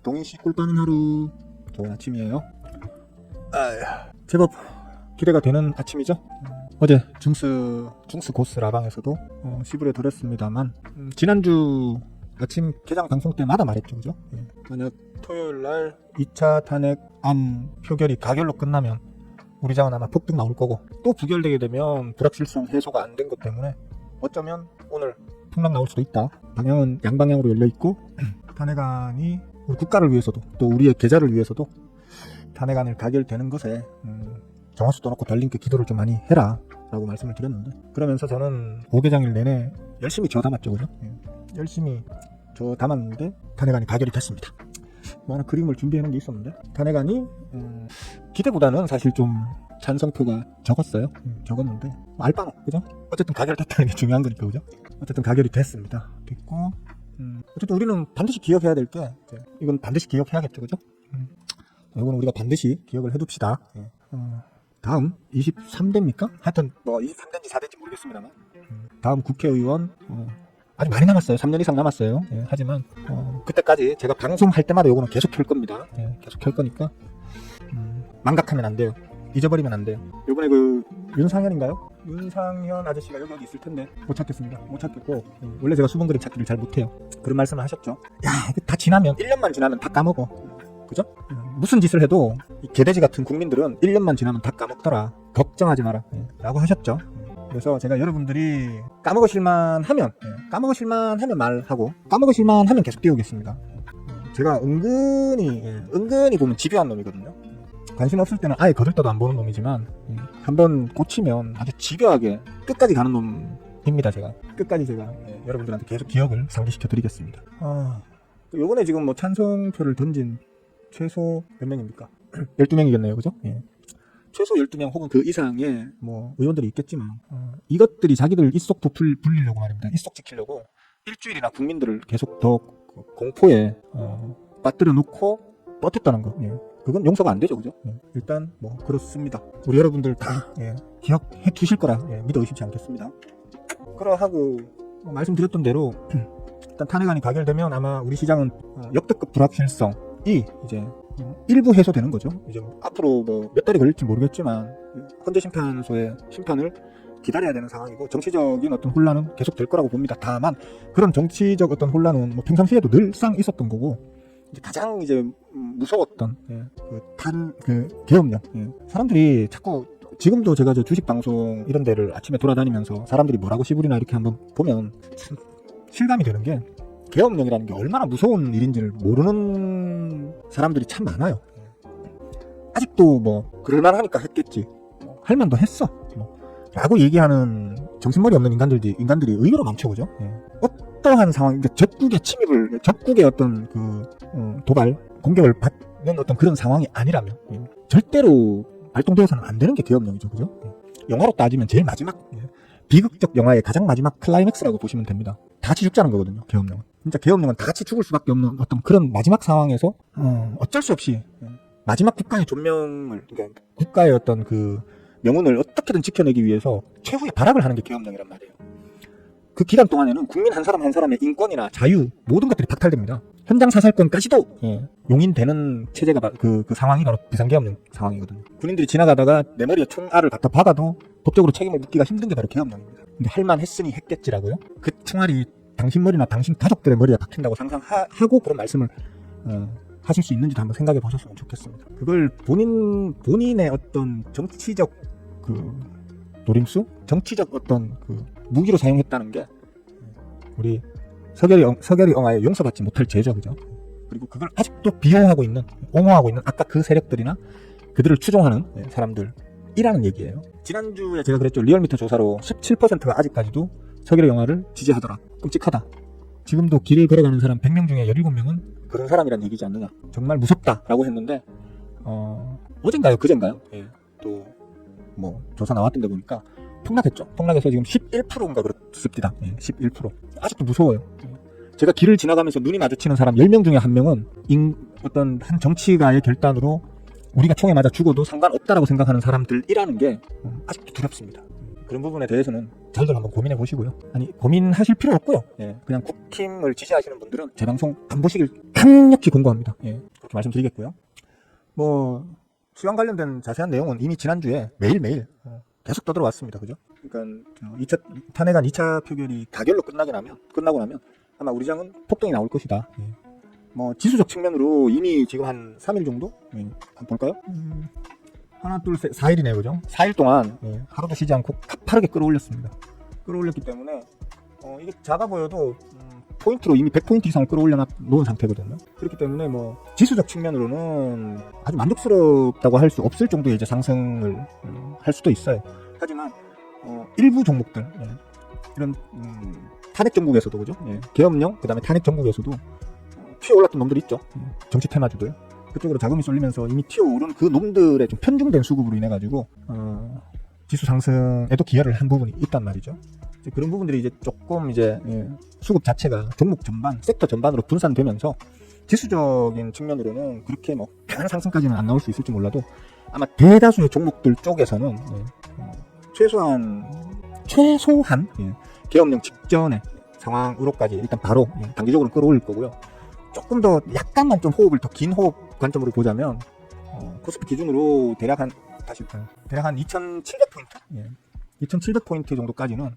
동인씨 꿀 빠는 하루 좋은 아침이에요. 제법 기대가 되는 아침이죠. 어제 중스 고스 라방에서도 시부레 드렸습니다만 지난주 아침 개장 방송 때마다 말했죠, 그죠? 만약 토요일날 2차 탄핵안 표결이 가결로 끝나면 우리 장은 아마 폭등 나올 거고, 또 부결되게 되면 불확실성 해소가 안 된 것 때문에 어쩌면 오늘 풍랑 나올 수도 있다. 방향은 양방향으로 열려있고 탄핵안이 우리 국가를 위해서도 또 우리의 계좌를 위해서도 탄핵안을 가결되는 것에 정화수도 놓고 달님께 기도를 좀 많이 해라 라고 말씀을 드렸는데, 그러면서 저는 5개장일 내내 열심히 저 담았죠, 그죠? 열심히 저 담았는데 탄핵안이 가결이 됐습니다. 뭐 하나 그림을 준비해놓은 게 있었는데, 탄핵안이 기대보다는 사실 좀 찬성표가 적었어요. 적었는데 알바노, 그죠? 어쨌든 가결됐다는 게 중요한 거니까, 그죠? 어쨌든 가결이 됐습니다. 됐고 어쨌든 우리는 반드시 기억해야 될 게, 이건 반드시 기억해야겠죠, 그죠? 이거는 우리가 반드시 기억을 해둡시다. 다음 23대입니까? 하여튼 뭐 23대인지 4대인지 모르겠습니다만 다음 국회의원 아직 많이 남았어요. 3년 이상 남았어요. 하지만 그때까지 제가 방송할 때마다 요거는 계속 켤 겁니다. 계속 켤 거니까 망각하면 안 돼요. 잊어버리면 안 돼요. 요번에 그 윤상현인가요? 윤상현 아저씨가 여기 있을 텐데 못 찾겠습니다. 못 찾겠고, 원래 제가 수분 그림 찾기를 잘 못해요. 그런 말씀을 하셨죠. 야, 이거 다 지나면 1년만 지나면 다 까먹어. 그죠? 무슨 짓을 해도 이 개돼지 같은 국민들은 1년만 지나면 다 까먹더라. 걱정하지 마라. 라고 하셨죠. 그래서 제가 여러분들이 까먹으실만 하면 말하고, 까먹으실만 하면 계속 띄우겠습니다. 제가 은근히 보면 집요한 놈이거든요. 관심 없을 때는 아예 거들떠도 안 보는 놈이지만 한번 꽂히면 아주 집요하게 끝까지 가는 놈입니다. 제가 끝까지 여러분들한테 계속 기억을 상기시켜 드리겠습니다. 요번에 지금 뭐 찬성표를 던진 최소 몇 명입니까? 12명이겠네요, 그죠? 최소 12명 혹은 그 이상의 뭐 의원들이 있겠지만 이것들이 자기들 입속 불리려고 말입니다. 입속 지키려고 일주일이나 국민들을 계속 더 공포에 빠뜨려 놓고 버텼다는 거. 그건 용서가 안 되죠, 그죠? 일단 뭐 그렇습니다. 우리 여러분들 다 기억해 두실 거라 믿어 의심치 않겠습니다. 그러하고 말씀드렸던 대로 일단 탄핵안이 가결되면 아마 우리 시장은 역대급 불확실성이 이제 일부 해소되는 거죠. 이제 앞으로 뭐 몇 달이 걸릴지 모르겠지만 헌재심판소의 심판을 기다려야 되는 상황이고, 정치적인 어떤 혼란은 계속 될 거라고 봅니다. 다만 그런 정치적 어떤 혼란은 뭐 평상시에도 늘상 있었던 거고, 이제 가장 이제 무서웠던 그 계엄령. 사람들이 자꾸 지금도 제가 저 주식 방송 이런 데를 아침에 돌아다니면서 사람들이 뭐라고 시부리나 이렇게 한번 보면 참 실감이 되는 게, 계엄령이라는 게 얼마나 무서운 일인지를 모르는 사람들이 참 많아요. 아직도 뭐 그럴만하니까 했겠지, 할 만도 했어 라고 얘기하는 정신머리 없는 인간들이 의외로 많죠, 그죠? 어떠한 상황, 그러니까 적국의 어떤 도발, 공격을 받는 어떤 그런 상황이 아니라면 절대로 발동되어서는 안 되는 게 계엄령이죠, 그죠? 영화로 따지면 제일 마지막, 비극적 영화의 가장 마지막 클라이맥스라고 보시면 됩니다. 다 같이 죽자는 거거든요, 계엄령은. 진짜 계엄령은 다 같이 죽을 수밖에 없는 어떤 그런 마지막 상황에서 어쩔 수 없이 마지막 국가의 존명을, 그러니까 국가의 어떤 그 명운을 어떻게든 지켜내기 위해서 최후의 발악을 하는 게 계엄령이란 말이에요. 그 기간 동안에는 국민 한 사람 한 사람의 인권이나 자유 모든 것들이 박탈됩니다. 현장 사살권까지도 용인되는 체제가 그 상황이 바로 비상계엄령 상황이거든요. 군인들이 지나가다가 내 머리에 총알을 갖다 박아도 법적으로 책임을 묻기가 힘든 게 바로 계엄령입니다. 근데 할만 했으니 했겠지라고요? 그 총알이 당신 머리나 당신 가족들의 머리에 박힌다고 상상하고 그런 말씀을 하실 수 있는지도 한번 생각해 보셨으면 좋겠습니다. 그걸 본인의 어떤 정치적 노림수? 정치적 어떤 무기로 사용했다는 게 우리 서결이 영화에 용서받지 못할 죄죠, 그죠? 그리고 그걸 아직도 비호하고 있는, 옹호하고 있는 아까 그 세력들이나 그들을 추종하는 사람들이라는 얘기예요. 지난주에 제가 그랬죠. 리얼미터 조사로 17%가 아직까지도 서결의 영화를 지지하더라. 끔찍하다. 지금도 길을 걸어가는 사람 100명 중에 17명은 그런 사람이란 얘기지 않느냐. 정말 무섭다라고 했는데 어젠가요? 그젠가요? 또 뭐 조사 나왔던 데 보니까 폭락했죠. 폭락해서 지금 11%인가 그렇습니다. 11%. 아직도 무서워요. 제가 길을 지나가면서 눈이 마주치는 사람 10명 중에 1명은 어떤 한 정치가의 결단으로 우리가 총에 맞아 죽어도 상관없다라고 생각하는 사람들이라는 게 아직도 두렵습니다. 그런 부분에 대해서는 잘들 한번 고민해 보시고요. 아니, 고민하실 필요 없고요. 그냥 국힘을 지지하시는 분들은 제 방송 안 보시길 강력히 공고합니다. 예, 그렇게 말씀드리겠고요. 뭐 수영 관련된 자세한 내용은 이미 지난주에 매일매일 계속 떠들어왔습니다. 그죠? 그러니까 2차 탄핵안 2차 표결이 가결로 끝나고 나면 아마 우리 장은 폭동이 나올 것이다. 예. 뭐 지수적 측면으로 이미 지금 한 3일 정도? 예. 한번 볼까요? 하나, 둘, 셋, 4일이네요. 그죠? 4일 동안 하루도 쉬지 않고 가파르게 끌어올렸습니다. 끌어올렸기 때문에 이게 작아 보여도 포인트로 이미 100포인트 이상을 끌어올려 놓은 상태거든요. 그렇기 때문에 뭐 지수적 측면으로는 아주 만족스럽다고 할 수 없을 정도의 이제 상승을 할 수도 있어요. 하지만 일부 종목들 이런 탄핵 전국에서도 그죠? 계엄령 그다음에 탄핵 전국에서도 튀어 올랐던 놈들 있죠. 정치 테마주들 그쪽으로 자금이 쏠리면서 이미 튀어 오른 그 놈들의 좀 편중된 수급으로 인해 가지고 지수 상승에도 기여를 한 부분이 있단 말이죠. 그런 부분들이 이제 조금 이제 수급 자체가 종목 전반, 섹터 전반으로 분산되면서 지수적인 측면으로는 그렇게 뭐 강한 상승까지는 안 나올 수 있을지 몰라도 아마 대다수의 종목들 쪽에서는 최소한 계엄령 직전의 상황으로까지 일단 바로 단기적으로 끌어올릴 거고요. 조금 더 약간만 좀 호흡을 더 긴 호흡 관점으로 보자면 코스피 기준으로 대략 한 2,700포인트? 2,700포인트 정도까지는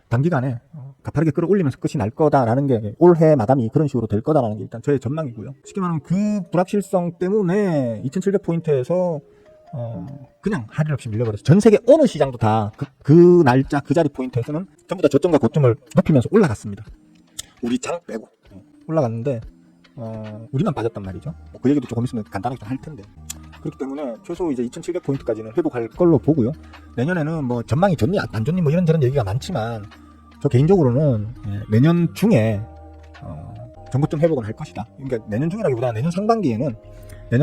단기간에 가파르게 끌어올리면서 끝이 날 거다라는 게 올해 마감이 그런 식으로 될 거다라는 게 일단 저의 전망이고요. 쉽게 말하면 그 불확실성 때문에 2,700포인트에서 그냥 할 일 없이 밀려버려서 전 세계 어느 시장도 다 그 날짜 그 자리 포인트에서는 전부 다 저점과 고점을 높이면서 올라갔습니다. 우리 장 빼고 올라갔는데 우리만 빠졌단 말이죠. 그 얘기도 조금 있으면 간단하게 좀 할 텐데. 그렇기 때문에 최소 이제 2,700포인트까지는 회복할 걸로 보고요. 내년에는 뭐 전망이 좋니 안 좋니 뭐 이런저런 얘기가 많지만 저 개인적으로는 내년 중에 전고점 회복은 할 것이다. 그러니까 내년 중이라기보다 내년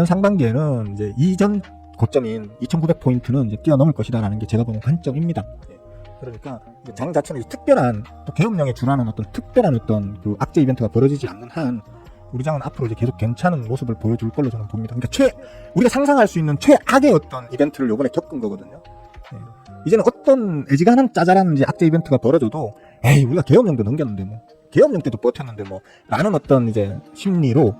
상반기에는 이제 이전 고점인 2,900포인트는 이제 뛰어넘을 것이다라는 게 제가 보는 관점입니다. 그러니까 장 자체는 특별한 또 계엄령에 준하는 어떤 특별한 어떤 그 악재 이벤트가 벌어지지 않는 한 우리 장은 앞으로 이제 계속 괜찮은 모습을 보여줄 걸로 저는 봅니다. 그러니까 우리가 상상할 수 있는 최악의 어떤 이벤트를 이번에 겪은 거거든요. 이제는 어떤 애지간한 짜잘한 이제 악재 이벤트가 벌어져도 에이 우리가 계엄령도 넘겼는데 뭐 계엄령 때도 버텼는데 뭐 라는 어떤 이제 심리로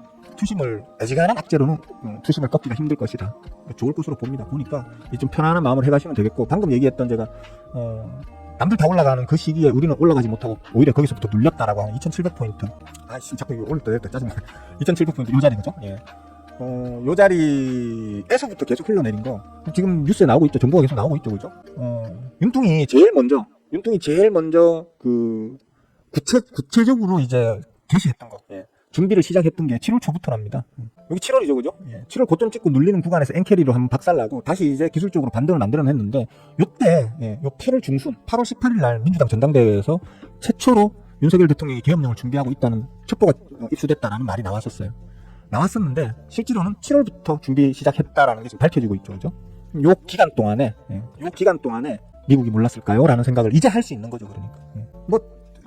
애지간한 악재로는 투심을 꺾기가 힘들 것이다. 좋을 것으로 봅니다. 보니까 좀 편안한 마음을 해가시면 되겠고 방금 얘기했던 제가 남들 다 올라가는 그 시기에 우리는 올라가지 못하고 오히려 거기서부터 눌렸다라고 하는 2,700포인트. 아씨 자꾸 이거 올렸다 내렸다 짜증나. 2,700포인트 요 자리 그죠? 예. 요 자리에서부터 계속 흘러내린 거 지금 뉴스에 나오고 있죠. 정보가 계속 나오고 있죠, 그죠? 윤통이 제일 먼저 그 구체적으로 이제 제시했던 거. 예. 준비를 시작했던 게 7월 초부터랍니다. 여기 7월이죠, 그죠? 예. 7월 고점 찍고 눌리는 구간에서 엔캐리로 한번 박살나고 다시 이제 기술적으로 반등을 만들어냈는데 요때 요 8월 중순 8월 18일 날 민주당 전당대회에서 최초로 윤석열 대통령이 계엄령을 준비하고 있다는 첩보가 입수됐다라는 말이 나왔었는데 실제로는 7월부터 준비 시작했다라는 게 지금 밝혀지고 있죠, 그죠? 요 기간 동안에 미국이 몰랐을까요? 라는 생각을 이제 할 수 있는 거죠, 그러니까. 뭐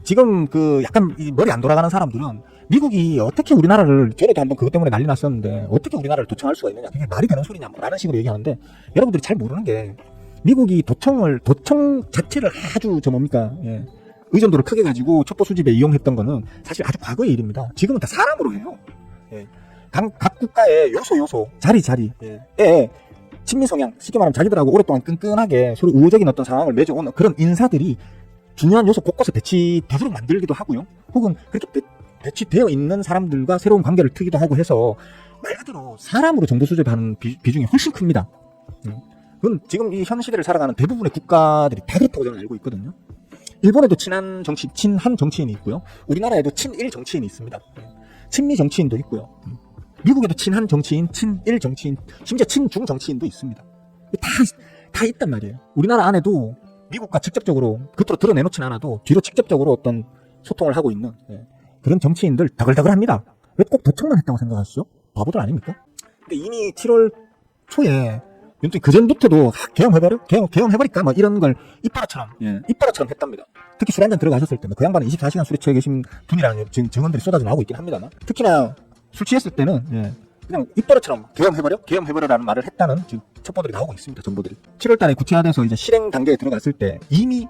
지금 그 약간 머리 안 돌아가는 사람들은 미국이 어떻게 우리나라를 전에도 한번 그것 때문에 난리 났었는데 어떻게 우리나라를 도청할 수가 있느냐 그게 말이 되는 소리냐 뭐 라는 식으로 얘기하는데 여러분들이 잘 모르는 게 미국이 도청 자체를 아주 의존도를 크게 가지고 첩보 수집에 이용했던 거는 사실 아주 과거의 일입니다. 지금은 다 사람으로 해요. 각 국가의 요소 자리에 친미 성향 쉽게 말하면 자기들하고 오랫동안 끈끈하게 서로 우호적인 어떤 상황을 맺어온 그런 인사들이 중요한 요소 곳곳에 배치되도록 만들기도 하고요. 혹은 그렇게 배치되어 있는 사람들과 새로운 관계를 트기도 하고 해서 말 그대로 사람으로 정보 수집하는 비중이 훨씬 큽니다. 그건 지금 이 현 시대를 살아가는 대부분의 국가들이 다 그렇다고 저는 알고 있거든요. 일본에도 친한 정치인이 있고요. 우리나라에도 친일 정치인이 있습니다. 친미 정치인도 있고요. 미국에도 친한 정치인, 친일 정치인, 심지어 친중 정치인도 있습니다. 다 있단 말이에요. 우리나라 안에도 미국과 직접적으로 겉으로 드러내놓진 않아도 뒤로 직접적으로 어떤 소통을 하고 있는 그런 정치인들 다글다글합니다. 왜 꼭 도청만 했다고 생각하시죠? 바보들 아닙니까? 근데 이미 7월 초에 윤통이 그전부터도 계엄해버릴까 뭐 이런 걸 이빨아처럼 했답니다. 특히 술 한잔 들어가셨을 때 그 양반은 24시간 술에 취해 계신 분이라는 증언들이 쏟아져 나오고 있긴 합니다만 특히나 술 취했을 때는 그냥 입버릇처럼 계엄해버려라는 말을 했다는 지금 첩보들이 나오고 있습니다. 정보들이 7월달에 구체화돼서 이제 실행 단계에 들어갔을 때 이미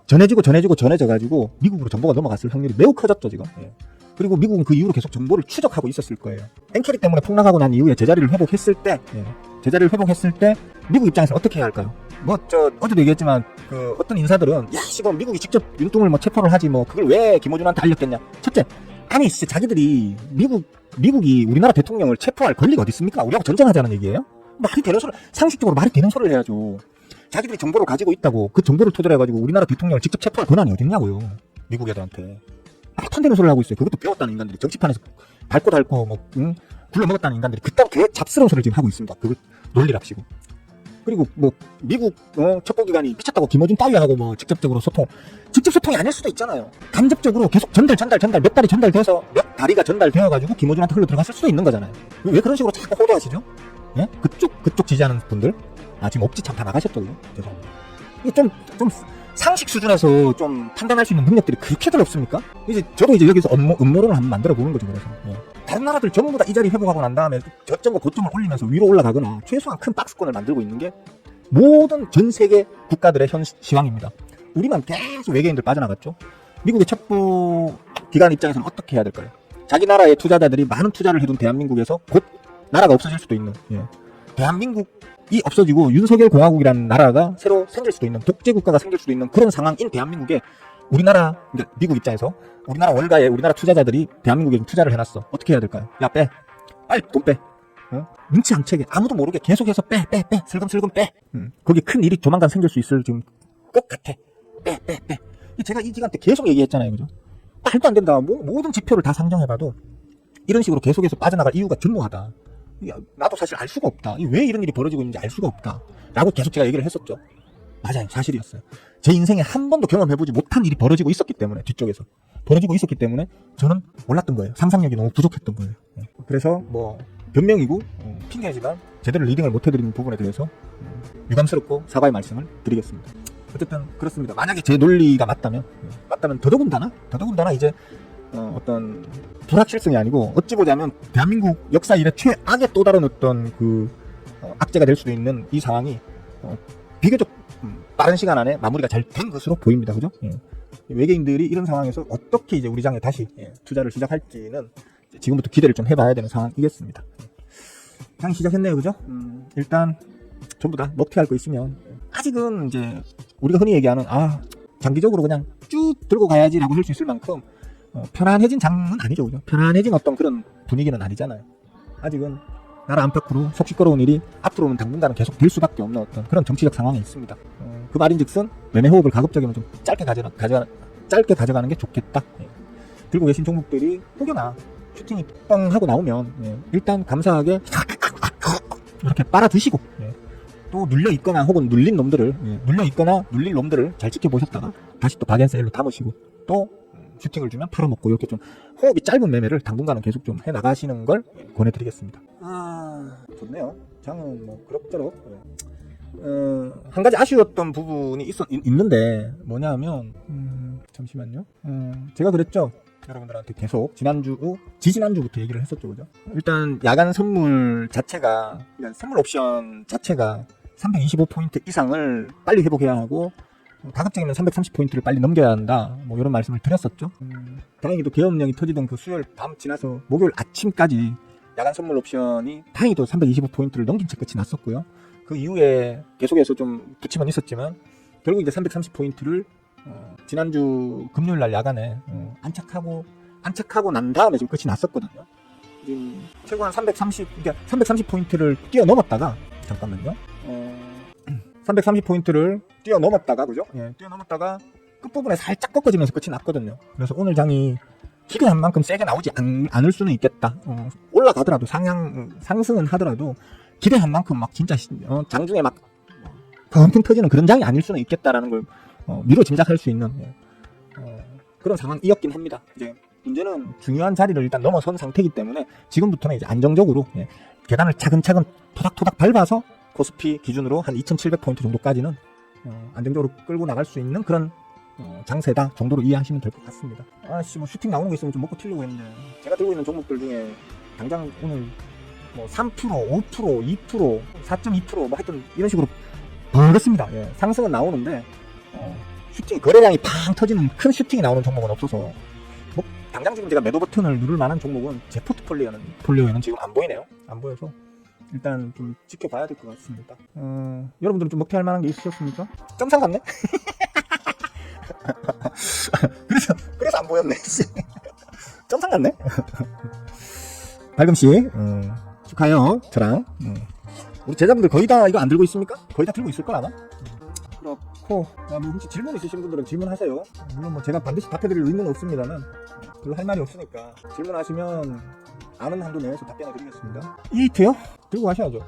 전해져가지고 미국으로 정보가 넘어갔을 확률이 매우 커졌죠 지금. 그리고 미국은 그 이후로 계속 정보를 추적하고 있었을 거예요. 엔캐리 때문에 폭락하고 난 이후에 제자리를 회복했을 때, 미국 입장에서 어떻게 해야 할까요? 어제도 얘기했지만, 어떤 인사들은, 지금 미국이 직접 윤뚱을 체포를 하지, 그걸 왜 김어준한테 알렸겠냐. 첫째, 아니, 진짜 자기들이, 미국이 우리나라 대통령을 체포할 권리가 어디 있습니까? 우리하고 전쟁하자는 얘기예요? 말이 되는 소리, 상식적으로 말이 되는 소리를 해야죠. 자기들이 정보를 가지고 있다고, 그 정보를 토대로 해가지고 우리나라 대통령을 직접 체포할 권한이 어딨냐고요. 미국 애들한테. 말도 안 되는 소리를 하고 있어요. 그것도 배웠다는 인간들이, 정치판에서 밟고 굴러먹었다는 인간들이 그딴 개 잡스러운 소리를 지금 하고 있습니다. 그거 논리랍시고. 그리고 미국 첩보기관이 미쳤다고 김어준 따위하고 직접 소통이 아닐 수도 있잖아요. 간접적으로 계속 전달 몇 달이 전달돼서 몇 다리가 전달되어가지고 김어준한테 흘러 들어갔을 수도 있는 거잖아요. 왜 그런 식으로 자꾸 호도하시죠? 예? 그쪽 지지하는 분들 지금 업지참 다 나가셨죠. 죄송합니다. 이게 좀 상식 수준에서 좀 판단할 수 있는 능력들이 그렇게들 없습니까? 저도 여기서 음모론을 한번 만들어 보는 거죠. 그래서 다른 나라들 전부 다 이 자리 회복하고 난 다음에 저점과 고점을 올리면서 위로 올라가거나 최소한 큰 박스권을 만들고 있는 게 모든 전 세계 국가들의 현 시황입니다. 우리만 계속 외계인들 빠져나갔죠. 미국의 첩보 기관 입장에서는 어떻게 해야 될까요? 자기 나라의 투자자들이 많은 투자를 해둔 대한민국에서 곧 나라가 없어질 수도 있는, 대한민국이 없어지고 윤석열 공화국이라는 나라가 새로 생길 수도 있는, 독재 국가가 생길 수도 있는 그런 상황인 대한민국에 그러니까 미국 입장에서 우리나라 월가에 우리나라 투자자들이 대한민국에 투자를 해놨어. 어떻게 해야 될까요? 빨리 돈 빼. 눈치 안 채게 아무도 모르게 계속해서 빼 슬금슬금 빼. 거기 큰 일이 조만간 생길 수 있을 지금 것 같아. 빼. 제가 이 기간 때 계속 얘기했잖아요, 그죠? 말도 안 된다. 모든 지표를 다 상정해봐도 이런 식으로 계속해서 빠져나갈 이유가 전무하다. 나도 사실 알 수가 없다. 왜 이런 일이 벌어지고 있는지 알 수가 없다. 라고 계속 제가 얘기를 했었죠. 맞아요. 사실이었어요. 제 인생에 한 번도 경험해보지 못한 일이 벌어지고 있었기 때문에, 뒤쪽에서 벌어지고 있었기 때문에 저는 몰랐던 거예요. 상상력이 너무 부족했던 거예요. 그래서 변명이고 핑계지만 제대로 리딩을 못해드린 부분에 대해서 유감스럽고 사과의 말씀을 드리겠습니다. 어쨌든 그렇습니다. 만약에 제 논리가 맞다면 더더군다나 이제 어떤 불확실성이 아니고 어찌 보자면 대한민국 역사 이래 최악의 또 다른 어떤 악재가 될 수도 있는 이 상황이 비교적 빠른 시간 안에 마무리가 잘 된 것으로 보입니다. 그죠? 외계인들이 이런 상황에서 어떻게 이제 우리 장에 다시 투자를 시작할지는 지금부터 기대를 좀 해봐야 되는 상황이겠습니다. 장 시작했네요. 그죠? 일단 전부 다 먹튀할 거 있으면 아직은 이제 우리가 흔히 얘기하는 장기적으로 그냥 쭉 들고 가야지라고 할 수 있을 만큼 편안해진 장은 아니죠. 그죠? 편안해진 어떤 그런 분위기는 아니잖아요. 아직은 나라 안팎으로 속 시끄러운 일이 앞으로는 당분간은 계속 될 수밖에 없는 어떤 그런 정치적 상황에 있습니다. 그 말인즉슨 매매 호흡을 가급적이면 좀 짧게 가져가는 게 좋겠다. 들고 계신 종목들이 혹여나 슈팅이 뻥 하고 나오면 일단 감사하게 이렇게 빨아 드시고 또 눌려 있거나 혹은 눌릴 놈들을 잘 지켜보셨다가 다시 또 박앤세일로 담으시고 또 슈팅을 주면 팔아먹고 이렇게 좀 호흡이 짧은 매매를 당분간은 계속 좀 해나가시는 걸 권해드리겠습니다. 좋네요. 장은 그럭저럭. 한 가지 아쉬웠던 부분이 있는데 뭐냐면 잠시만요. 제가 그랬죠. 여러분들한테 계속 지지난주부터 얘기를 했었죠. 그죠? 일단 야간 선물 자체가, 그러니까 선물 옵션 자체가 325포인트 이상을 빨리 회복해야 하고 가급적이면 330포인트를 빨리 넘겨야 한다. 이런 말씀을 드렸었죠. 다행히도 계엄령이 터지던 그 수요일 밤 지나서 목요일 아침까지 야간 선물 옵션이 다행히도 325포인트를 넘긴 채 끝이 났었고요. 그 이후에 계속해서 좀 부침은 있었지만 결국 이제 330포인트를 지난주 금요일 날 야간에 안착하고 난 다음에 지금 끝이 났었거든요. 지금 최고 한 330포인트를 뛰어넘었다가 잠깐만요. 330포인트를 뛰어넘었다가 그죠? 뛰어넘었다가 끝부분에 살짝 꺾어지면서 끝이 났거든요. 그래서 오늘 장이 기대한 만큼 세게 나오지 않을 수는 있겠다. 올라가더라도 상승은 하더라도 기대한 만큼 막 진짜 장중에 막 펑펑 터지는 그런 장이 아닐 수는 있겠다라는 걸 미뤄 짐작할 수 있는 그런 상황이었긴 합니다. 이제 문제는 중요한 자리를 일단 넘어선 상태이기 때문에 지금부터는 이제 안정적으로 계단을 차근차근 토닥토닥 밟아서 코스피 기준으로 한 2,700포인트 정도까지는 안정적으로 끌고 나갈 수 있는 그런 장세다 정도로 이해하시면 될 것 같습니다. 슈팅 나오는 거 있으면 좀 먹고 튀려고 했는데 제가 들고 있는 종목들 중에 당장 오늘 3%, 5%, 2%, 4.2% 하여튼 이런 식으로 벌었습니다. 상승은 나오는데 슈팅 거래량이 팡 터지는 큰 슈팅이 나오는 종목은 없어서 당장 지금 제가 매도 버튼을 누를 만한 종목은 제 포트폴리오에는 지금 안 보이네요. 안 보여서 일단 좀 지켜봐야 될 것 같습니다. 여러분들은 좀 먹튀할 만한 게 있으셨습니까? 점상 같네? 그래서 안 보였네. 점상 같네? 발금씨 축하해요. 저랑 우리 제자분들 거의 다 이거 안 들고 있습니까? 거의 다 들고 있을 걸 아마? 그렇고 뭐 혹시 질문 있으신 분들은 질문하세요. 물론 뭐 제가 반드시 답해드릴 의무는 없습니다만 별로 할 말이 없으니까 질문하시면 아는 한도 내에서 답변해 드리겠습니다. EAT요? 들고 가셔야죠.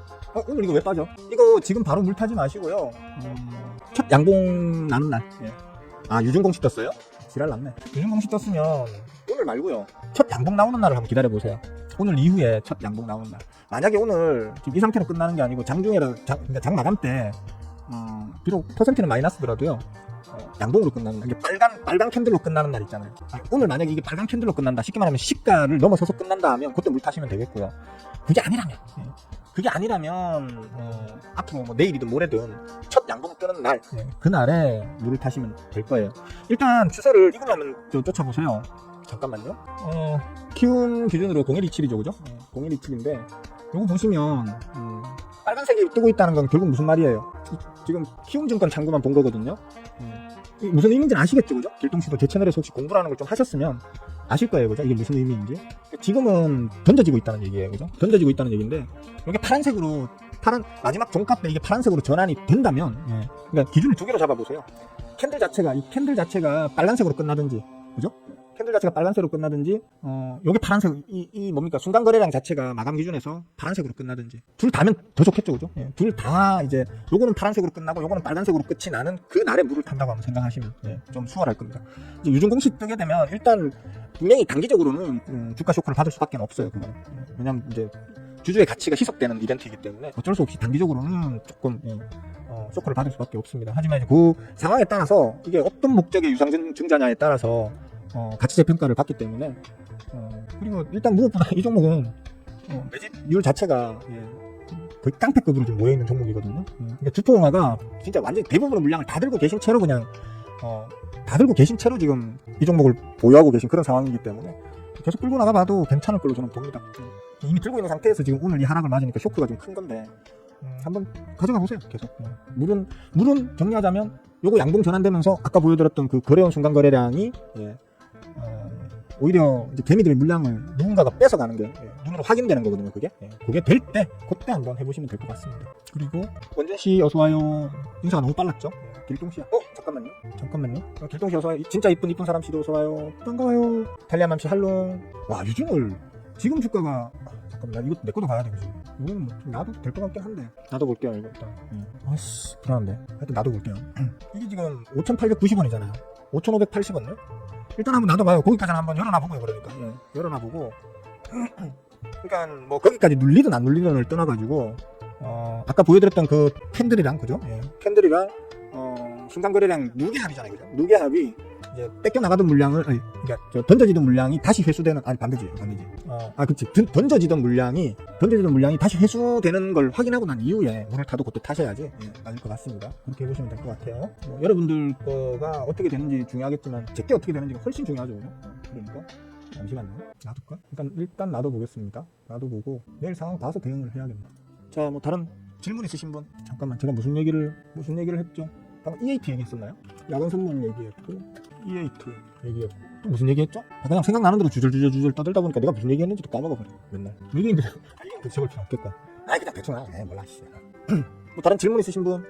오늘 이거 왜 빠져? 이거 지금 바로 물 타지 마시고요. 첫 양봉 나는 날. 유준공시 떴어요? 지랄 났네. 유준공시 떴으면 오늘 말고요. 첫 양봉 나오는 날을 한번 기다려 보세요. 오늘 이후에 첫 양봉 나오는 날. 만약에 오늘 지금 이 상태로 끝나는 게 아니고 장중에라 그러니까 장 마감 때 비록 퍼센트는 마이너스더라도요. 양봉으로 끝나는 날, 이게 빨간 캔들로 끝나는 날 있잖아요. 오늘 만약에 이게 빨간 캔들로 끝난다, 쉽게 말하면 시가를 넘어서서 끝난다 하면 그때 물 타시면 되겠고요. 그게 아니라면 앞으로 뭐 내일이든 모레든 첫 양봉 뜨는 날, 그날에 물을 타시면 될 거예요. 일단 추세를 이걸로 한번 쫓아보세요. 잠깐만요. 키운 기준으로 0127이죠, 그죠? 0127인데 요거 보시면 빨간색이 뜨고 있다는 건 결국 무슨 말이에요? 지금 키움증권 창구만 본 거거든요. 무슨 의미인지는 아시겠죠, 그죠? 길동씨도 제 채널에서 혹시 공부라는 걸 좀 하셨으면 아실 거예요, 그죠? 이게 무슨 의미인지. 지금은 던져지고 있다는 얘기예요, 그죠? 던져지고 있다는 얘기인데 이게 마지막 종가 때 이게 파란색으로 전환이 된다면, 그러니까 기준을 두 개로 잡아보세요. 이 캔들 자체가 빨간색으로 끝나든지, 그죠? 캔들 자체가 빨간색으로 끝나든지, 요게 파란색, 뭡니까? 순간거래량 자체가 마감 기준에서 파란색으로 끝나든지. 둘 다면 더 좋겠죠, 그죠? 둘 다 이제, 요거는 파란색으로 끝나고, 요거는 빨간색으로 끝이 나는 그 날에 물을 탄다고 한번 생각하시면, 좀 수월할 겁니다. 이제 유준공시 뜨게 되면, 일단, 분명히 단기적으로는, 주가 쇼크를 받을 수밖에 없어요, 그거는. 왜냐면 이제, 주주의 가치가 희석되는 이벤트이기 때문에, 어쩔 수 없이 단기적으로는 조금, 쇼크를 받을 수밖에 없습니다. 하지만 이제 그 상황에 따라서, 이게 어떤 목적의 유상증자냐에 따라서, 가치 재평가를 받기 때문에 그리고 일단 무엇보다 이 종목은 매집률 자체가 거의 깡패급으로 좀 모여있는 종목이거든요. 그러니까 주포용화가 진짜 완전히 대부분의 물량을 다 들고 계신 채로 지금 이 종목을 보유하고 계신 그런 상황이기 때문에 계속 끌고 나가봐도 괜찮을 걸로 저는 봅니다. 이미 들고 있는 상태에서 지금 오늘 이 하락을 맞으니까 쇼크가 좀 큰 건데 한번 가져가 보세요. 계속 물은 정리하자면 요거 양봉 전환되면서 아까 보여드렸던 그 거래원 순간 거래량이 오히려 이제 개미들의 물량을 누군가가 뺏어가는 게 눈으로 확인되는 거거든요. 그게 될 때 그때 한번 해보시면 될 것 같습니다. 그리고 원재씨 어서와요. 인사가 너무 빨랐죠? 길동씨야. 잠깐만요. 길동씨 어서와요. 진짜 이쁜 사람씨도 어서와요. 반가워요. 달리아맘씨 할롱. 와, 유준을 지금 주가가 잠깐만, 이거 내 것도 봐야 되겠지. 이거는 뭐 놔도 될 것 같긴 한데. 나도 볼게요, 이거 일단. 아씨, 불안한데. 하여튼 나도 볼게요. 이게 지금 5,890원이잖아요. 5,580원네? 일단 한번 놔둬봐요. 거기까지는 한번 열어놔보고요, 그러니까. 열어놔보고. 그러니까 뭐 거기까지 눌리든 안 눌리든을 떠나가지고, 아까 보여드렸던 그 캔들이랑, 그죠? 캔들이랑, 순간거래량 누계합이잖아요, 그죠? 누계합이 이제 뺏겨나가던 물량을, 그러니까 던져지던 물량이 다시 회수되는, 반대지. 그치. 던져지던 물량이 다시 회수되는 걸 확인하고 난 이후에 물을 타도 그때 타셔야지 맞을 것 같습니다. 그렇게 해보시면 될 것 같아요. 여러분들 거가 어떻게 되는지 중요하겠지만 제게 어떻게 되는지가 훨씬 중요하죠, 그죠? 그러니까 잠시만요. 놔둘까? 일단 놔둬보겠습니다. 놔둬보고 내일 상황 봐서 대응을 해야겠네. 자, 뭐 다른 질문 있으신 분? 잠깐만, 제가 무슨 얘기를 했죠? 방금 EAT 얘기했었나요? 야간 선물 얘기했고, EAT 얘기했고, 또 무슨 얘기했죠? 그냥 생각나는 대로 주절 떠들다 보니까 내가 무슨 얘기했는지도 까먹어버려, 맨날. 얘기인데 적을 필요 없겠다. 그냥 대충 몰라, 씨. 뭐 다른 질문 있으신 분?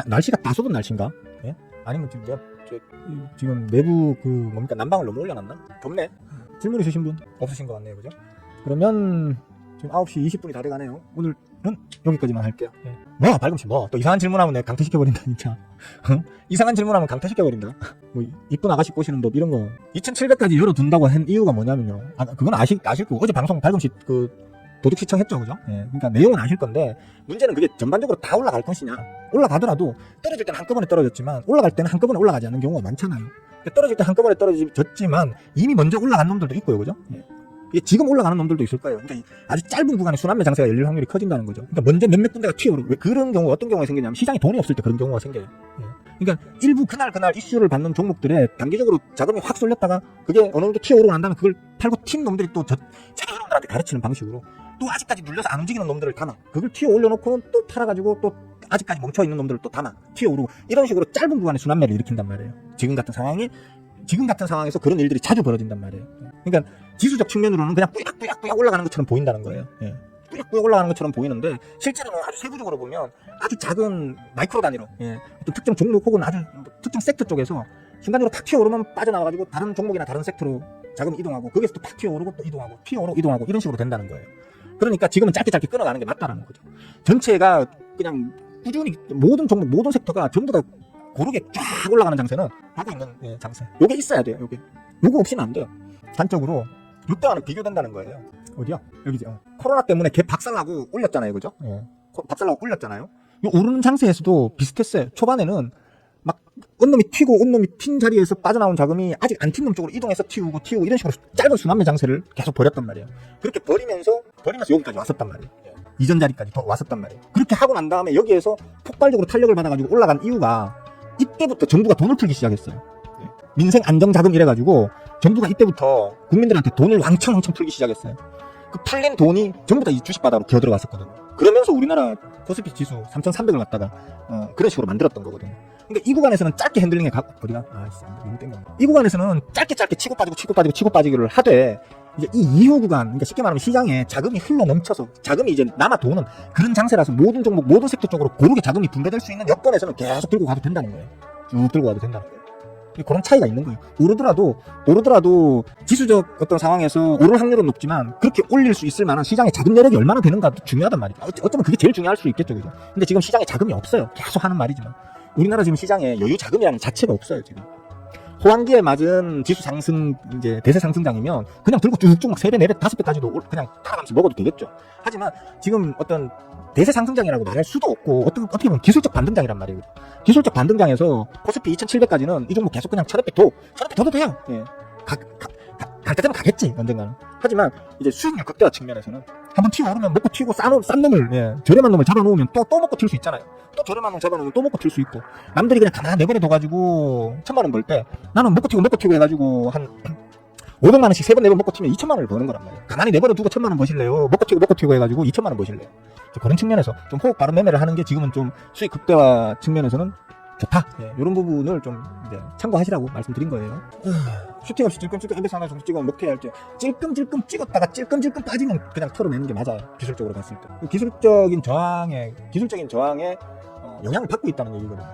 날씨가 따숩은 날씨인가? 아니면 지금 내부 난방을 너무 올려놨나? 덥네. 질문 있으신 분? 없으신 것 같네요, 그죠? 그러면 지금 9시 20분이 다 돼가네요. 오늘은 여기까지만 할게요. 발금씨 또 이상한 질문하면 내가 강퇴시켜버린다, 진짜. 이상한 질문하면 강퇴시켜버린다. 뭐 이쁜 아가씨 꼬시는 법 이런 거 2700까지 열어둔다고 한 이유가 뭐냐면요. 그건 아실 거고, 어제 방송 발금씨 도둑 시청했죠, 그죠? 그러니까 내용은 아실 건데, 문제는 그게 전반적으로 다 올라갈 것이냐. 올라가더라도 떨어질 때는 한꺼번에 떨어졌지만 올라갈 때는 한꺼번에 올라가지 않는 경우가 많잖아요. 그러니까 떨어질 때 한꺼번에 떨어졌지만 이미 먼저 올라간 놈들도 있고요, 그죠? 지금 올라가는 놈들도 있을 거예요. 그러니까 아주 짧은 구간에 순환매 장세가 열릴 확률이 커진다는 거죠. 그러니까 먼저 몇몇 군데가 튀어오르고, 왜 그런 경우가 어떤 경우가 생기냐면 시장에 돈이 없을 때 그런 경우가 생겨요. 그러니까 일부 그날 이슈를 받는 종목들에 단기적으로 자금이 확 쏠렸다가 그게 어느 정도 튀어오르고 난 다음에 그걸 팔고 튄 놈들이 또 자기 놈들한테 가르치는 방식으로 또 아직까지 눌려서 안 움직이는 놈들을 담아. 그걸 튀어 올려놓고는 또 팔아가지고 또 아직까지 멈춰있는 놈들을 또 담아. 튀어오르고 이런 식으로 짧은 구간에 순환매를 일으킨단 말이에요. 지금 같은 상황에서 그런 일들이 자주 벌어진단 말이에요. 그러니까 지수적 측면으로는 그냥 뿌약뿌약 올라가는 것처럼 보인다는 거예요. 예. 뿌약뿌약 올라가는 것처럼 보이는데 실제로는 아주 세부적으로 보면 아주 작은 마이크로 단위로 어떤 특정 종목 혹은 아주 특정 섹터 쪽에서 순간적으로 탁 튀어오르면 빠져나와가지고 다른 종목이나 다른 섹터로 자금이 이동하고 거기서 또 팍 튀어오르고 또 이동하고 튀어오르고 이동하고 이런 식으로 된다는 거예요. 그러니까 지금은 짧게 끊어가는 게 맞다라는 거죠. 전체가 그냥 꾸준히 모든 종목 모든 섹터가 전부 다 고르게 쫙 올라가는 장세는 하고 있는 장세. 요게 있어야 돼요. 요거 없이는 안 돼요. 단적으로 요때와는 비교된다는 거예요. 어디야? 여기죠. 코로나 때문에 개 박살나고 올렸잖아요. 그죠? 박살나고 올렸잖아요. 요 오르는 장세에서도 비슷했어요. 초반에는 막 온놈이 튀고 온놈이 튄 자리에서 빠져나온 자금이 아직 안 튄 놈 쪽으로 이동해서 튀우고 이런 식으로 짧은 순환매 장세를 계속 벌였단 말이에요. 그렇게 벌이면서 여기까지 왔었단 말이에요. 이전 자리까지 더 왔었단 말이에요. 그렇게 하고 난 다음에 여기에서 폭발적으로 탄력을 받아가지고 올라간 이유가 이때부터 정부가 돈을 풀기 시작했어요. 민생 안정자금 이래가지고 정부가 이때부터 국민들한테 돈을 왕창 풀기 시작했어요. 그 풀린 돈이 전부 다 이 주식바닥으로 기어들어갔었거든요. 그러면서 우리나라 코스피 지수 3,300을 갖다가 그런 식으로 만들었던 거거든요. 그러니까 이 구간에서는 짧게 핸들링에 어디가? 너무 땡겼네. 이 구간에서는 짧게 치고 빠지기를 하되 이제 이 이후 구간, 그러니까 쉽게 말하면 시장에 자금이 흘러 넘쳐서 자금이 이제 남아 도는 그런 장세라서 모든 종목, 모든 섹터 쪽으로 고르게 자금이 분배될 수 있는 여건에서는 계속 들고 가도 된다는 거예요. 쭉 들고 가도 된다는 거예요. 그런 차이가 있는 거예요. 오르더라도 지수적 어떤 상황에서 오를 확률은 높지만 그렇게 올릴 수 있을 만한 시장의 자금 여력이 얼마나 되는가도 중요하단 말이죠. 어쩌면 그게 제일 중요할 수 있겠죠, 그죠? 근데 지금 시장에 자금이 없어요. 계속 하는 말이지만 우리나라 지금 시장에 여유 자금이라는 자체가 없어요, 지금. 호황기에 맞은 지수 상승, 이제 대세 상승장이면 그냥 들고 쭉쭉 막 3배, 4배, 5배까지도 그냥 타가면서 먹어도 되겠죠. 하지만 지금 어떤 대세 상승장이라고 말할 수도 없고 어떻게 보면 기술적 반등장이란 말이에요. 기술적 반등장에서 코스피 2,700까지는 이 종목 계속 그냥 1,500 더도 돼요. 갈 때 되면 가겠지, 언젠가는. 하지만 이제 수익률 극대화 측면에서는 한번 튀어오르면 먹고 튀고 싼 놈을, 저렴한 놈을 잡아놓으면 또 먹고 튈 수 있잖아요. 또 저렴한 놈 잡아놓으면 또 먹고 튀을 수 있고, 남들이 그냥 가만히 내버려 둬가지고 1,000만 원 벌 때 나는 먹고 튀고 해가지고 한 500만 원씩 3번 4번 먹고 튀면 2,000만 원을 버는 거란 말이에요. 가만히 내버려 두고 1,000만 원 버실래요? 먹고 튀고 해가지고 2,000만 원 버실래요? 그런 측면에서 좀 호흡 바른 매매를 하는 게 지금은 좀 수익 극대화 측면에서는 좋다. 이런 부분을 좀 이제 참고하시라고 말씀드린 거예요. 슈팅 없이 찔끔찔끔 인덱스 하나 정도 찍으면 먹튀 할 때 찔끔찔끔 찍었다가 찔끔찔끔 빠지면 그냥 털어내는 게 맞아요. 기술적으로 봤을 때. 기술적인 저항에 영향을 받고 있다는 얘기거든요.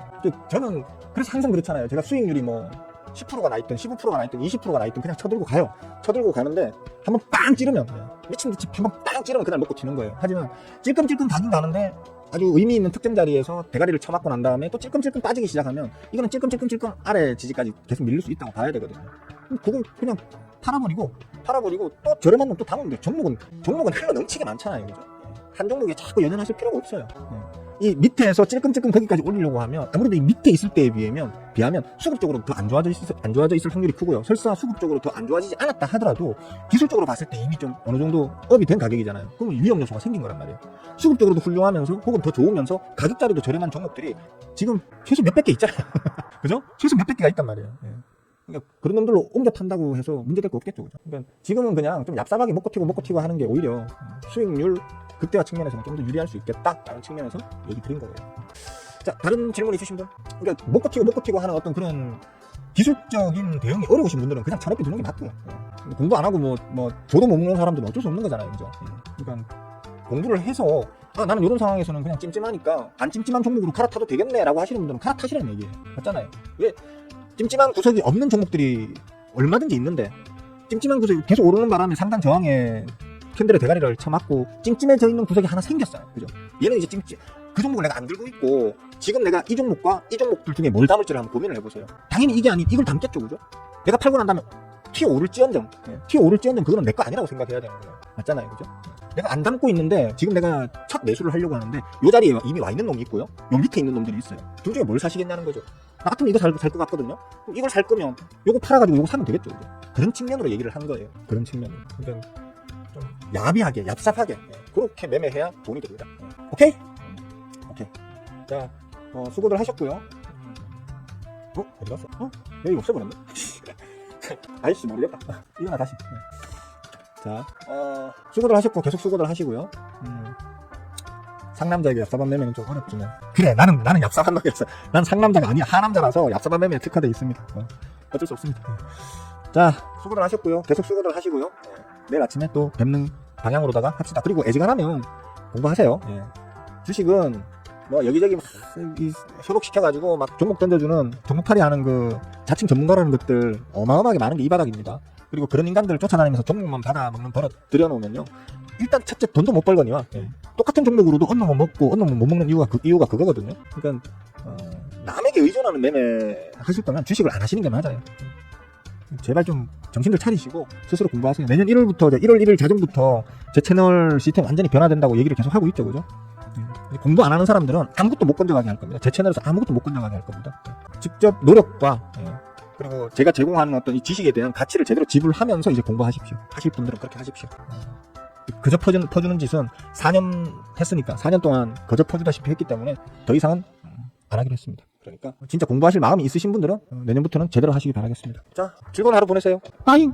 저는 그래서 항상 그렇잖아요. 제가 수익률이 뭐 10%가 나있든 15%가 나있든 20%가 나있든 그냥 쳐들고 가요. 쳐들고 가는데 한번 빵 찌르면 미친듯이 한번 빵 찌르면 그냥 먹고 튀는 거예요. 하지만 찔끔찔끔 가긴 가는데 아주 의미 있는 특정 자리에서 대가리를 쳐맞고 난 다음에 또 찔끔찔끔 빠지기 시작하면 이거는 찔끔찔끔 아래 지지까지 계속 밀릴 수 있다고 봐야 되거든요. 그걸 그냥 팔아버리고 또 저렴한 놈 또 담으면 돼요. 종목은 흘러 넘치게 많잖아요. 그죠? 한 종목에 자꾸 연연하실 필요가 없어요. 이 밑에서 찔끔찔끔 거기까지 올리려고 하면 아무래도 이 밑에 있을 때에 비하면 수급적으로 더 안 좋아져 있을 확률이 크고요. 설사 수급적으로 더 안 좋아지지 않았다 하더라도 기술적으로 봤을 때 이미 좀 어느 정도 업이 된 가격이잖아요. 그러면 위험 요소가 생긴 거란 말이에요. 수급적으로도 훌륭하면서 혹은 더 좋으면서 가격 자리도 저렴한 종목들이 지금 최소 몇백 개 있잖아요. 그죠? 최소 몇백 개가 있단 말이에요. 그러니까 그런 놈들로 옮겨 탄다고 해서 문제될 거 없겠죠. 그죠? 그러니까 지금은 그냥 좀 얍삽하게 먹고 튀고 하는 게 오히려 수익률 극대화 측면에서는 좀 더 유리할 수 있겠다라는 측면에서 얘기 드린 거예요. 자, 다른 질문 있으신 분? 그러니까 먹고 튀고 하는 어떤 그런 기술적인 대응이 어려우신 분들은 그냥 차렵게 두는 게 맞고요. 공부 안 하고 뭐 저도 못 먹는 사람들은 어쩔 수 없는 거잖아요. 그죠? 그러니까 공부를 해서 나는 이런 상황에서는 그냥 찜찜하니까 안 찜찜한 종목으로 갈아타도 되겠네라고 하시는 분들은 갈아타시라는 얘기예요. 맞잖아요. 왜 찜찜한 구석이 없는 종목들이 얼마든지 있는데 찜찜한 구석이 계속 오르는 바람에 상단 저항에 캔들의 대가리를 쳐맞고 찜찜해져 있는 구석이 하나 생겼어요. 그죠? 얘는 이제 그 종목을 내가 안 들고 있고 지금 내가 이 종목과 이 종목들 중에 뭘 담을지를 한번 고민을 해보세요. 당연히 이게 아닌 이걸 담겠죠. 그죠? 내가 팔고 난 다음에 튀어오를지언정 그거는 내 거 아니라고 생각해야 되는 거예요. 맞잖아요. 그죠? 내가 안 담고 있는데 지금 내가 첫 매수를 하려고 하는데 요 자리에 이미 와 있는 놈이 있고요. 요 밑에 있는 놈들이 있어요. 둘 중에 뭘 사시겠냐는 거죠. 나 같으면 이거 살 것 같거든요. 이걸 살 거면 요거 팔아가지고 요거 사면 되겠죠. 그죠? 그런 측면으로 얘기를 한 거예요. 그런 측면으로. 그러니까 좀 야비하게 얍삽하게 그렇게 매매해야 돈이 됩니다. 오케이? 자, 수고들 하셨고요. 어디 갔어? 여기 없애버렸네. 아이씨 모르겠다. 이거나 다시. 자, 수고들 하셨고 계속 수고들 하시고요. 상남자에게 얍삽한 매매는 좀 어렵지만 그래 나는 얍삽한 놈이었어. 난 상남자가 아니야. 하남자라서 얍삽한 매매에 특화되어 있습니다. 어쩔 수 없습니다. 자, 수고들 하셨고요. 계속 수고들 하시고요. 내일 아침에 또 뵙는 방향으로다가 합시다. 그리고 애지간하면 공부하세요. 주식은 뭐 여기저기 막 협업시켜가지고 막 종목 던져주는 종목팔이 하는 그 자칭 전문가라는 것들 어마어마하게 많은 게 이 바닥입니다. 그리고 그런 인간들을 쫓아다니면서 종목만 받아먹는 버릇 들여놓으면요. 일단 첫째 돈도 못 벌거니와 똑같은 종목으로도 어느 놈은 먹고 어느 놈은 못 먹는 이유가 그거거든요. 그러니까 남에게 의존하는 매매 하실 거면 주식을 안 하시는 게 맞아요. 제발 좀 정신을 차리시고 스스로 공부하세요. 내년 1월부터 1월 1일 자정부터 제 채널 시스템 완전히 변화된다고 얘기를 계속 하고 있죠, 그죠? 공부 안 하는 사람들은 아무것도 못 건져가게 할 겁니다. 제 채널에서 아무것도 못 건져가게 할 겁니다. 직접 노력과 그리고 제가 제공하는 어떤 이 지식에 대한 가치를 제대로 지불하면서 이제 공부하십시오. 하실 분들은 그렇게 하십시오. 그저 퍼주는 짓은 4년 했으니까 4년 동안 거저 퍼주다시피 했기 때문에 더 이상은 안 하기로 했습니다. 그러니까 진짜 공부하실 마음이 있으신 분들은 내년부터는 제대로 하시기 바라겠습니다. 자, 즐거운 하루 보내세요. 빠잉!